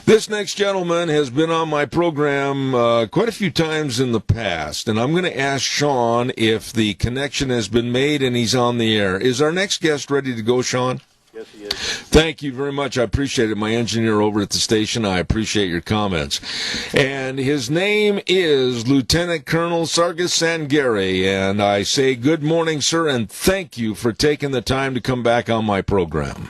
This next gentleman has been on my program quite a few times in the past, and I'm going to ask Sean if the connection has been made and he's on the air. Is our next guest ready to go, Sean? Yes, he is. Thank you very much. I appreciate it. My engineer over at the station, I appreciate your comments. And his name is Lieutenant Colonel Sargis Sangari, and I say good morning, sir, and thank you for taking the time to come back on my program.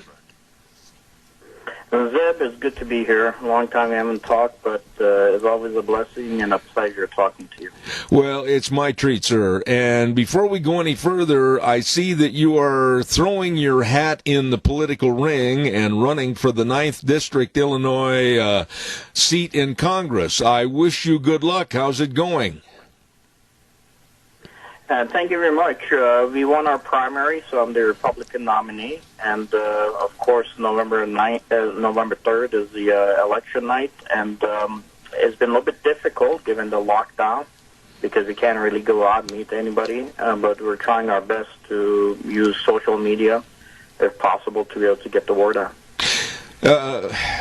Zebb, it's good to be here. Long time I haven't talked, but it's always a blessing and a pleasure talking to you. Well, it's my treat, sir. And before we go any further, I see that you are throwing your hat in the political ring and running for the 9th District, Illinois seat in Congress. I wish you good luck. How's it going? Thank you very much. We won our primary, so I'm the Republican nominee. And, of course, November 3rd is the election night. And it's been a little bit difficult given the lockdown because we can't really go out and meet anybody. But we're trying our best to use social media, if possible, to be able to get the word out.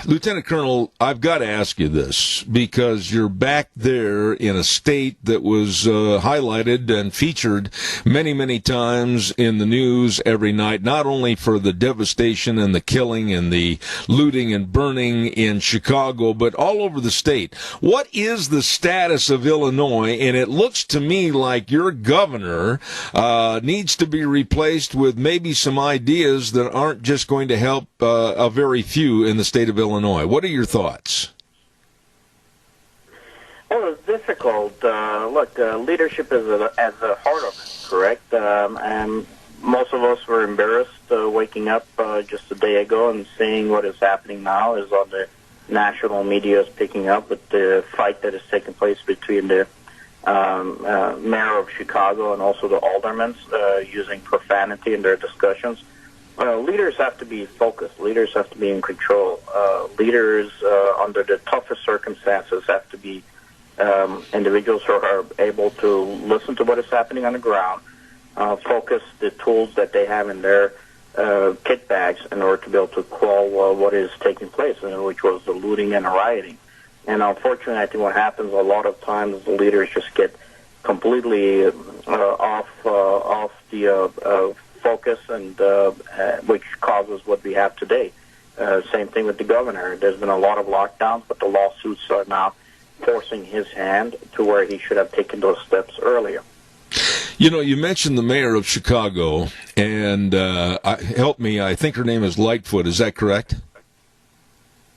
Lieutenant Colonel, I've got to ask you this because you're back there in a state that was highlighted and featured many, many times in the news every night, not only for the devastation and the killing and the looting and burning in Chicago, but all over the state. What is the status of Illinois? And it looks to me like your governor needs to be replaced with maybe some ideas that aren't just going to help a very few in the state of Illinois. What are your thoughts? Well, it's difficult. Look, leadership is at the heart of it, correct? And most of us were embarrassed waking up just a day ago and seeing what is happening now is on the national media is picking up with the fight that is taking place between the mayor of Chicago and also the aldermen using profanity in their discussions. Leaders have to be focused. Leaders have to be in control. Leaders, under the toughest circumstances, have to be individuals who are able to listen to what is happening on the ground, focus the tools that they have in their kit bags in order to be able to quell what is taking place, which was the looting and the rioting. And unfortunately, I think what happens a lot of times, the leaders just get completely off the focus, and which causes what we have today. Same thing with the governor. There's been a lot of lockdowns, but the lawsuits are now forcing his hand to where he should have taken those steps earlier. You know, you mentioned the mayor of Chicago, and help me, I think her name is Lightfoot. Is that correct?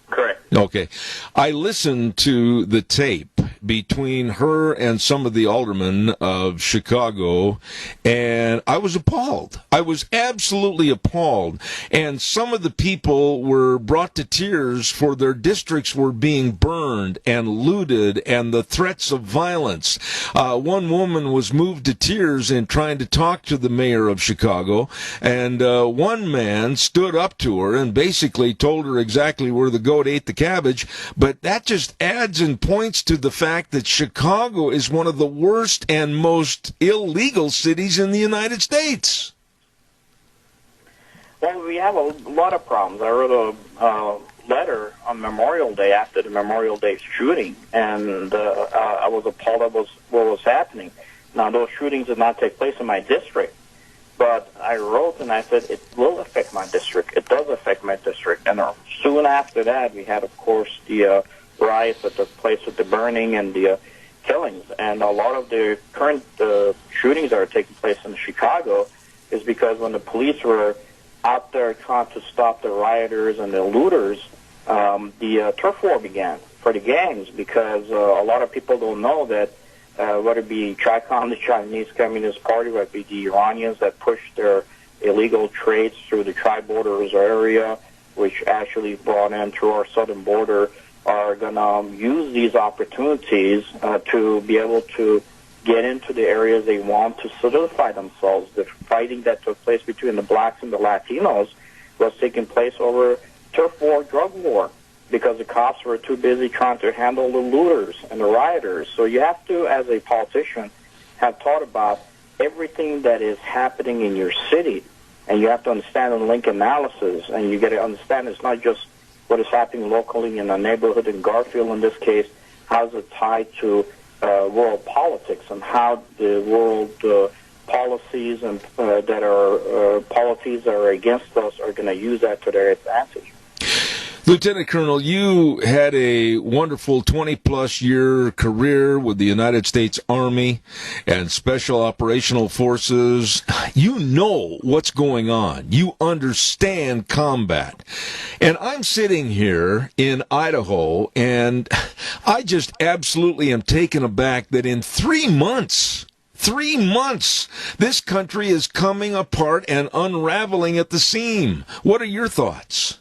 Correct. Okay. I listened to the tape between her and some of the aldermen of Chicago, and I was appalled. I was absolutely appalled. And some of the people were brought to tears for their districts were being burned and looted and the threats of violence. One woman was moved to tears in trying to talk to the mayor of Chicago, and one man stood up to her and basically told her exactly where the goat ate the cabbage. But that just adds and points to the fact that Chicago is one of the worst and most illegal cities in the United States. Well, we have a lot of problems. I wrote a letter on Memorial Day after the Memorial Day shooting, and I was appalled at what was happening. Now, those shootings did not take place in my district, but I wrote and I said it will affect my district. It does affect my district. And soon after that, we had, of course, the riots that took place with the burning and the killings. And a lot of the current shootings that are taking place in Chicago is because when the police were out there trying to stop the rioters and the looters, the turf war began for the gangs, because a lot of people don't know that whether it be CHICOM, the Chinese Communist Party, whether it be the Iranians that push their illegal trades through the tri-borders area, which actually brought in through our southern border, are going to use these opportunities to be able to get into the areas they want to solidify themselves. The fighting that took place between the blacks and the Latinos was taking place over turf war, drug war, because the cops were too busy trying to handle the looters and the rioters. So you have to, as a politician, have thought about everything that is happening in your city, and you have to understand the link analysis, and you got to understand it's not just what is happening locally in a neighborhood in Garfield in this case, how is it tied to world politics and how the world policies and that are policies that are against us are going to use that to their advantage. Lieutenant Colonel, you had a wonderful 20-plus year career with the United States Army and Special Operational Forces. You know what's going on. You understand combat. And I'm sitting here in Idaho, and I just absolutely am taken aback that in 3 months, this country is coming apart and unraveling at the seam. What are your thoughts?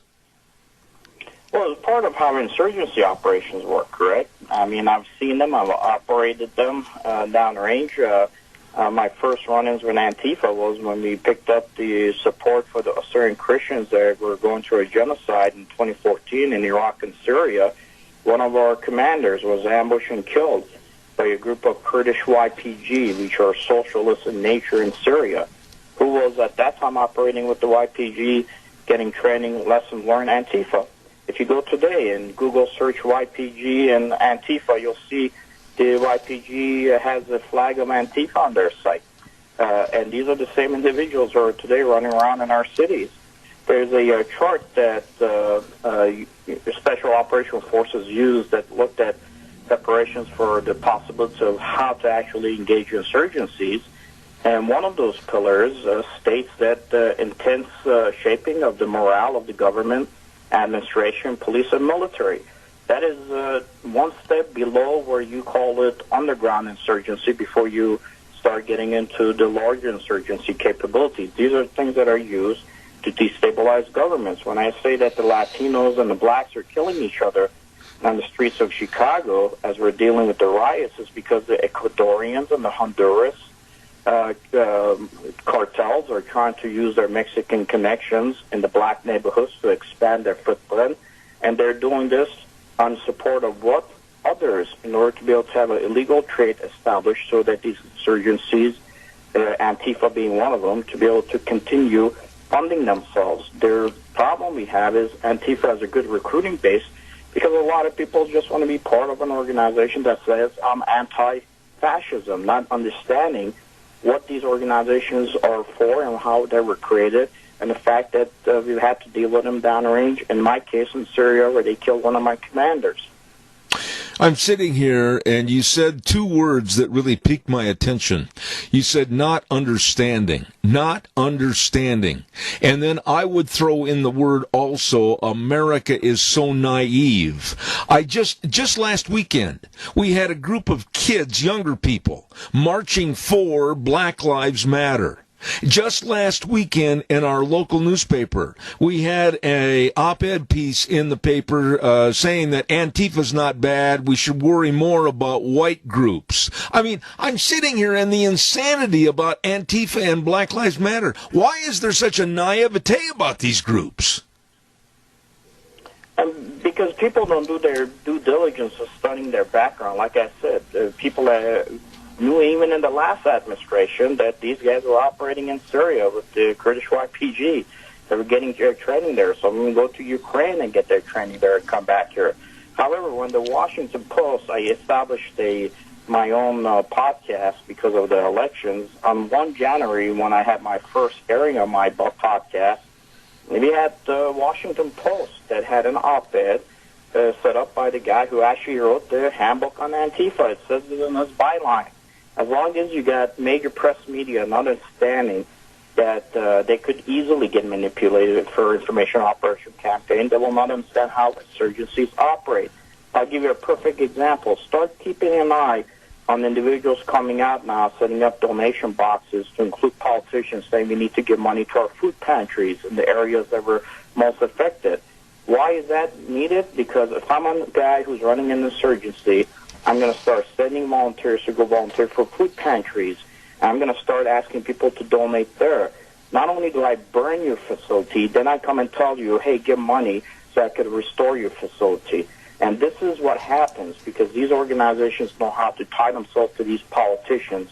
Well, it's part of how insurgency operations work, correct? I mean, I've seen them. I've operated them downrange. My first run-ins with Antifa was when we picked up the support for the Syrian Christians that were going through a genocide in 2014 in Iraq and Syria. One of our commanders was ambushed and killed by a group of Kurdish YPG, which are socialists in nature in Syria, who was at that time operating with the YPG, getting training, lessons learned, Antifa. If you go today and Google search YPG and Antifa, you'll see the YPG has a flag of Antifa on their site. And these are the same individuals who are today running around in our cities. There's a chart that Special Operational Forces used that looked at preparations for the possibility of how to actually engage insurgencies. And one of those pillars states that intense shaping of the morale of the government, administration, police, and military. That is one step below where you call it underground insurgency before you start getting into the larger insurgency capabilities. These are things that are used to destabilize governments. When I say that the Latinos and the blacks are killing each other on the streets of Chicago as we're dealing with the riots, is because the Ecuadorians and the Honduras cartels are trying to use their Mexican connections in the black neighborhoods to expand their footprint, and they're doing this on support of what? Others, in order to be able to have an illegal trade established so that these insurgencies, Antifa being one of them, to be able to continue funding themselves. Their problem we have is Antifa has a good recruiting base because a lot of people just want to be part of an organization that says, I'm anti-fascism, not understanding what these organizations are for and how they were created, and the fact that we've had to deal with them downrange, in my case in Syria, where they killed one of my commanders. I'm sitting here, and you said two words that really piqued my attention. You said not understanding. Not understanding. And then I would throw in the word also, America is so naive. Just last weekend, we had a group of kids, younger people, marching for Black Lives Matter. Just last weekend in our local newspaper, we had a op-ed piece in the paper saying that Antifa's not bad. We should worry more about white groups. I mean, I'm sitting here and the insanity about Antifa and Black Lives Matter. Why is there such a naivete about these groups? Because people don't do their due diligence of studying their background. Like I said, people knew even in the last administration that these guys were operating in Syria with the Kurdish YPG. They were getting their training there. Some of them go to Ukraine and get their training there and come back here. However, when the Washington Post, I established my own podcast because of the elections. On 1 January, when I had my first airing of my podcast, we had the Washington Post that had an op-ed set up by the guy who actually wrote the handbook on Antifa. It says it in his byline. As long as you got major press media and understanding that they could easily get manipulated for information operation campaign, they will not understand how insurgencies operate. I'll give you a perfect example. Start keeping an eye on individuals coming out now, setting up donation boxes to include politicians saying we need to give money to our food pantries in the areas that were most affected. Why is that needed? Because if I'm a guy who's running an insurgency, I'm going to start sending volunteers to go volunteer for food pantries. I'm going to start asking people to donate there. Not only do I burn your facility, then I come and tell you, hey, give money so I could restore your facility. And this is what happens because these organizations know how to tie themselves to these politicians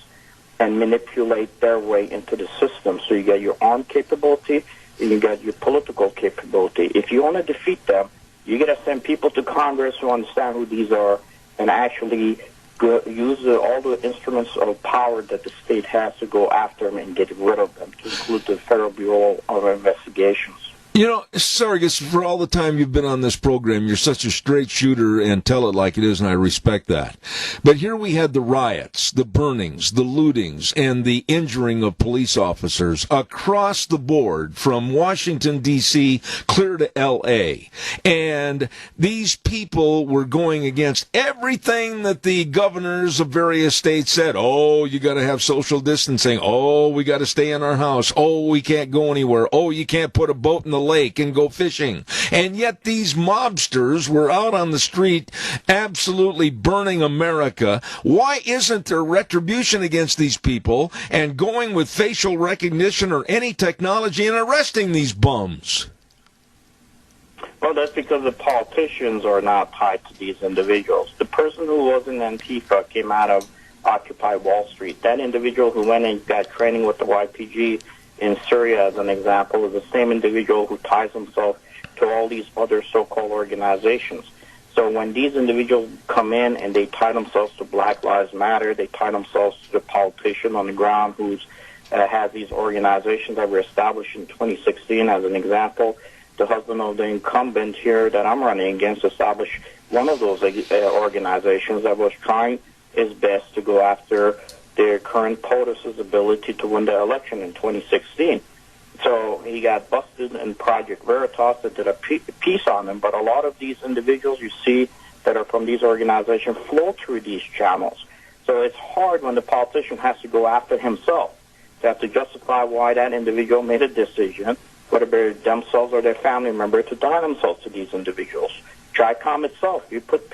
and manipulate their way into the system. So you got your armed capability and you got your political capability. If you want to defeat them, You got to send people to Congress who understand who these are and actually use all the instruments of power that the state has to go after them and get rid of them, to include the Federal Bureau of Investigations. You know, Sargis, for all the time you've been on this program, you're such a straight shooter and tell it like it is, and I respect that. But here we had the riots, the burnings, the lootings, and the injuring of police officers across the board from Washington, D.C., clear to L.A. And these people were going against everything that the governors of various states said. Oh, you got to have social distancing. Oh, we got to stay in our house. Oh, we can't go anywhere. Oh, you can't put a boat in the lake and go fishing. And yet these mobsters were out on the street absolutely burning America. Why isn't there retribution against these people and going with facial recognition or any technology and arresting these bums? Well, that's because the politicians are not tied to these individuals. The person who was in Antifa came out of Occupy Wall Street. That individual who went and got training with the YPG in Syria, as an example, is the same individual who ties himself to all these other so-called organizations. So when these individuals come in and they tie themselves to Black Lives Matter, they tie themselves to the politician on the ground who has these organizations that were established in 2016, as an example. The husband of the incumbent here that I'm running against established one of those organizations that was trying his best to go after their current POTUS's ability to win the election in 2016. So he got busted in Project Veritas that did a piece on him, but a lot of these individuals you see that are from these organizations flow through these channels. So it's hard when the politician has to go after himself. They have to justify why that individual made a decision, whether they're themselves or their family member, to tie themselves to these individuals. CHICOM itself, you put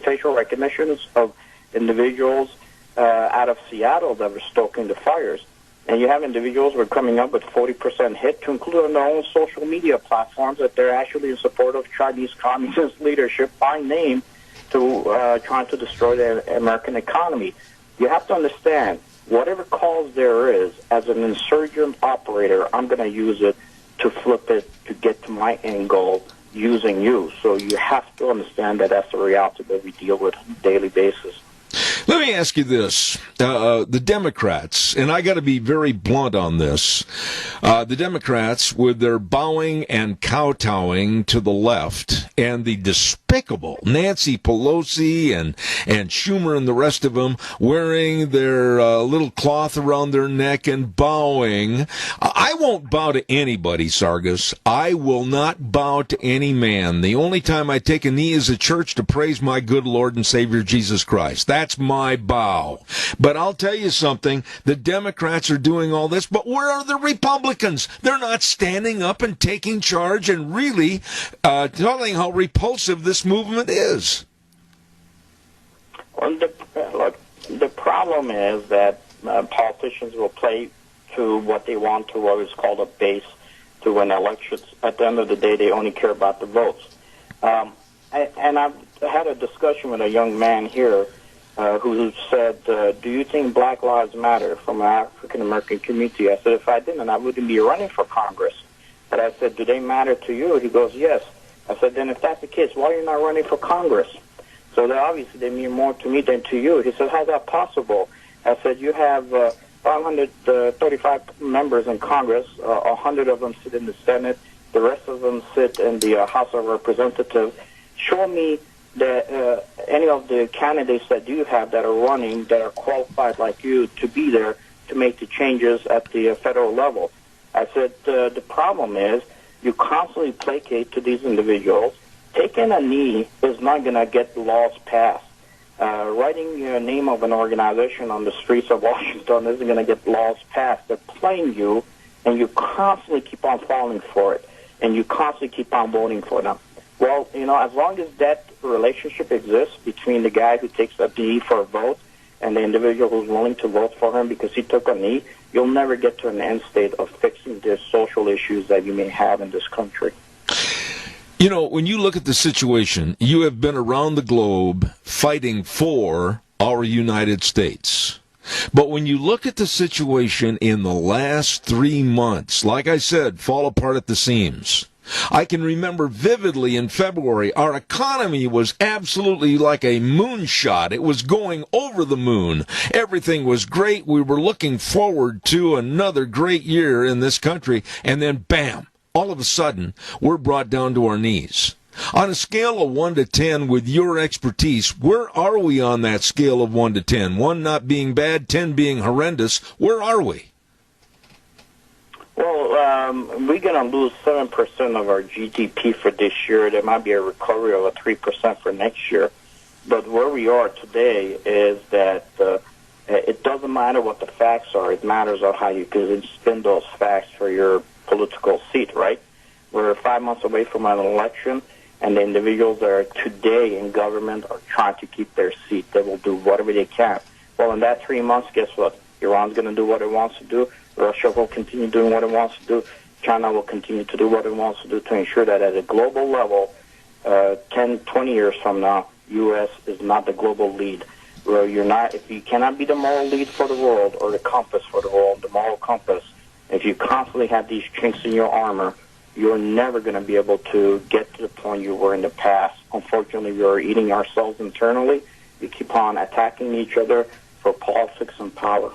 facial recognitions of individuals out of Seattle that were stoking the fires. And you have individuals who are coming up with 40% hit, to include on their own social media platforms, that they're actually in support of Chinese communist leadership by name, to trying to destroy the American economy. You have to understand, whatever cause there is, as an insurgent operator, I'm going to use it to flip it to get to my end goal using you. So you have to understand that that's the reality that we deal with on a daily basis. Let me ask you this. The Democrats, and I got to be very blunt on this, the Democrats, with their bowing and kowtowing to the left, and the despicable Nancy Pelosi and Schumer and the rest of them wearing their little cloth around their neck and bowing. I won't bow to anybody, Sargis. I will not bow to any man. The only time I take a knee is at church to praise my good Lord and Savior Jesus Christ. That's my bow. But I'll tell you something, the Democrats are doing all this, but where are the Republicans? They're not standing up and taking charge and really telling how repulsive this movement is. Well, the problem is that politicians will play to what they want, to what is called a base, to win elections. At the end of the day, they only care about the votes. And I've had a discussion with a young man here who said, do you think Black Lives Matter, from an African-American community? I said, if I didn't, I wouldn't be running for Congress. But I said, do they matter to you? He goes, yes. I said, then if that's the case, why are you not running for Congress? So obviously they mean more to me than to you. He said, how's that possible? I said, you have 535 members in Congress. 100 of them sit in the Senate. The rest of them sit in the House of Representatives. Show me that any of the candidates that you have that are running that are qualified like you to be there to make the changes at the federal level. I said, the problem is you constantly placate to these individuals. Taking a knee is not going to get laws passed. Writing your name of an organization on the streets of Washington isn't going to get laws passed. They're playing you, and you constantly keep on falling for it, and you constantly keep on voting for them. Well, as long as that relationship exists between the guy who takes a knee for a vote and the individual who's willing to vote for him because he took a knee, you'll never get to an end state of fixing the social issues that you may have in this country. When you look at the situation, you have been around the globe fighting for our United States. But when you look at the situation in the last 3 months, like I said, fall apart at the seams. I can remember vividly in February, our economy was absolutely like a moonshot. It was going over the moon. Everything was great. We were looking forward to another great year in this country. And then, bam, all of a sudden, we're brought down to our knees. On a scale of 1 to 10, with your expertise, where are we on that scale of 1 to 10? 1 not being bad, 10 being horrendous. Where are we? Well, we're going to lose 7% of our GDP for this year. There might be a recovery of 3% for next year. But where we are today is that it doesn't matter what the facts are. It matters on how you can spin those facts for your political seat, right? We're 5 months away from an election, and the individuals that are today in government are trying to keep their seat. They will do whatever they can. Well, in that 3 months, guess what? Iran's going to do what it wants to do. Russia will continue doing what it wants to do. China will continue to do what it wants to do to ensure that at a global level, 10, 20 years from now, U.S. is not the global lead. Where you're not, if you cannot be the moral lead for the world or the compass for the world, the moral compass, if you constantly have these chinks in your armor, you're never going to be able to get to the point you were in the past. Unfortunately, we are eating ourselves internally. We keep on attacking each other for politics and power.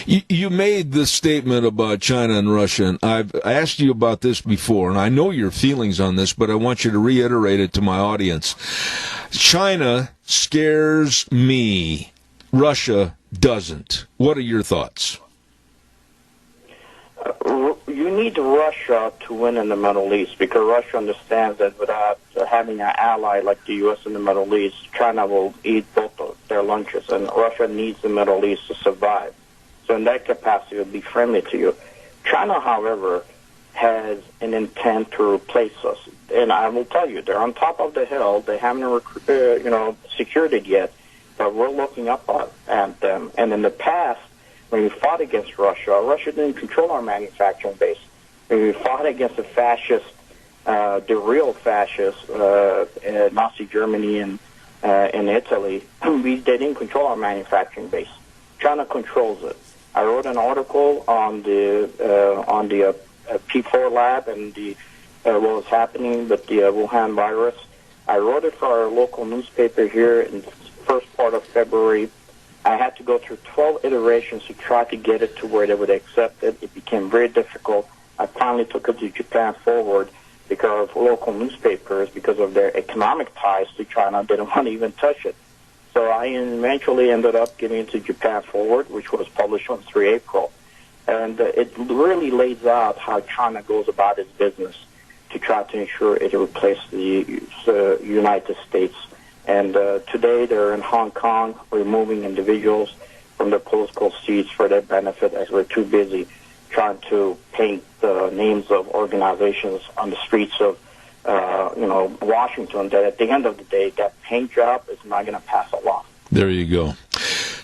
You made this statement about China and Russia, and I've asked you about this before, and I know your feelings on this, but I want you to reiterate it to my audience. China scares me. Russia doesn't. What are your thoughts? You need Russia to win in the Middle East because Russia understands that without having an ally like the U.S. in the Middle East, China will eat both of their lunches, and Russia needs the Middle East to survive. So in that capacity, it would be friendly to you. China, however, has an intent to replace us. And I will tell you, they're on top of the hill. They haven't, secured it yet, but we're looking up at them. And in the past, when we fought against Russia, Russia didn't control our manufacturing base. When we fought against the fascists, the real fascists, Nazi Germany and in Italy, they didn't control our manufacturing base. China controls it. I wrote an article on the P4 lab and what was happening with the Wuhan virus. I wrote it for our local newspaper here in the first part of February. I had to go through 12 iterations to try to get it to where they would accept it. It became very difficult. I finally took it to Japan Forward because local newspapers, because of their economic ties to China, didn't want to even touch it. So I eventually ended up giving it to Japan Forward, which was published on 3 April. And it really lays out how China goes about its business to try to ensure it replaces the United States. And today they're in Hong Kong removing individuals from their political seats for their benefit as we're too busy trying to paint the names of organizations on the streets of Washington, that at the end of the day, that paint job is not going to pass along. There you go.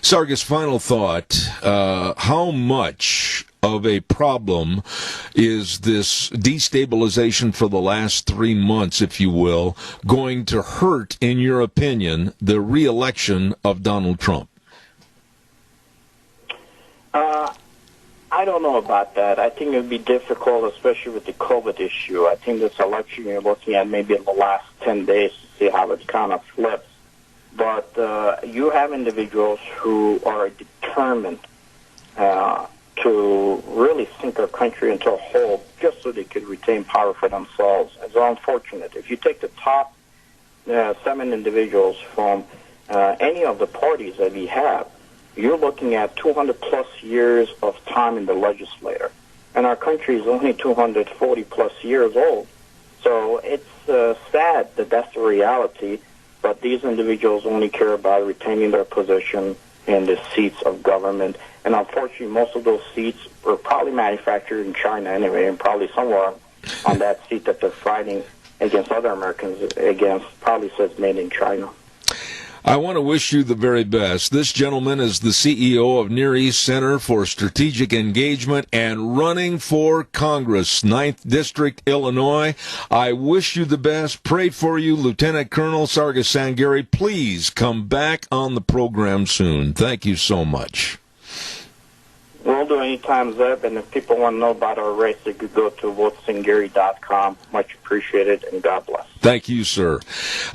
Sargis, final thought. How much of a problem is this destabilization for the last 3 months, if you will, going to hurt, in your opinion, the re-election of Donald Trump? I don't know about that. I think it would be difficult, especially with the COVID issue. I think this election you're looking at maybe in the last 10 days to see how it kind of flips. But you have individuals who are determined to really sink our country into a hole just so they could retain power for themselves. It's unfortunate. If you take the top 7 individuals from any of the parties that we have, you're looking at 200-plus years of time in the legislature. And our country is only 240-plus years old. So it's sad that that's the reality, but these individuals only care about retaining their position in the seats of government. And unfortunately, most of those seats were probably manufactured in China anyway, and probably somewhere on that seat that they're fighting against other Americans against probably says made in China. I want to wish you the very best. This gentleman is the CEO of Near East Center for Strategic Engagement and running for Congress, 9th District, Illinois. I wish you the best. Pray for you, Lieutenant Colonel Sargis Sangari. Please come back on the program soon. Thank you so much. We'll do anytime, Zeb, and if people want to know about our race, they could go to votesangari.com. Much appreciated, and God bless. Thank you, sir.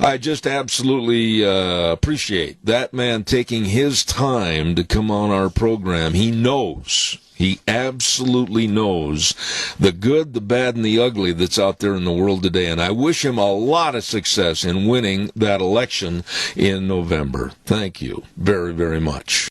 I just absolutely appreciate that man taking his time to come on our program. He knows. He absolutely knows the good, the bad, and the ugly that's out there in the world today. And I wish him a lot of success in winning that election in November. Thank you very, very much.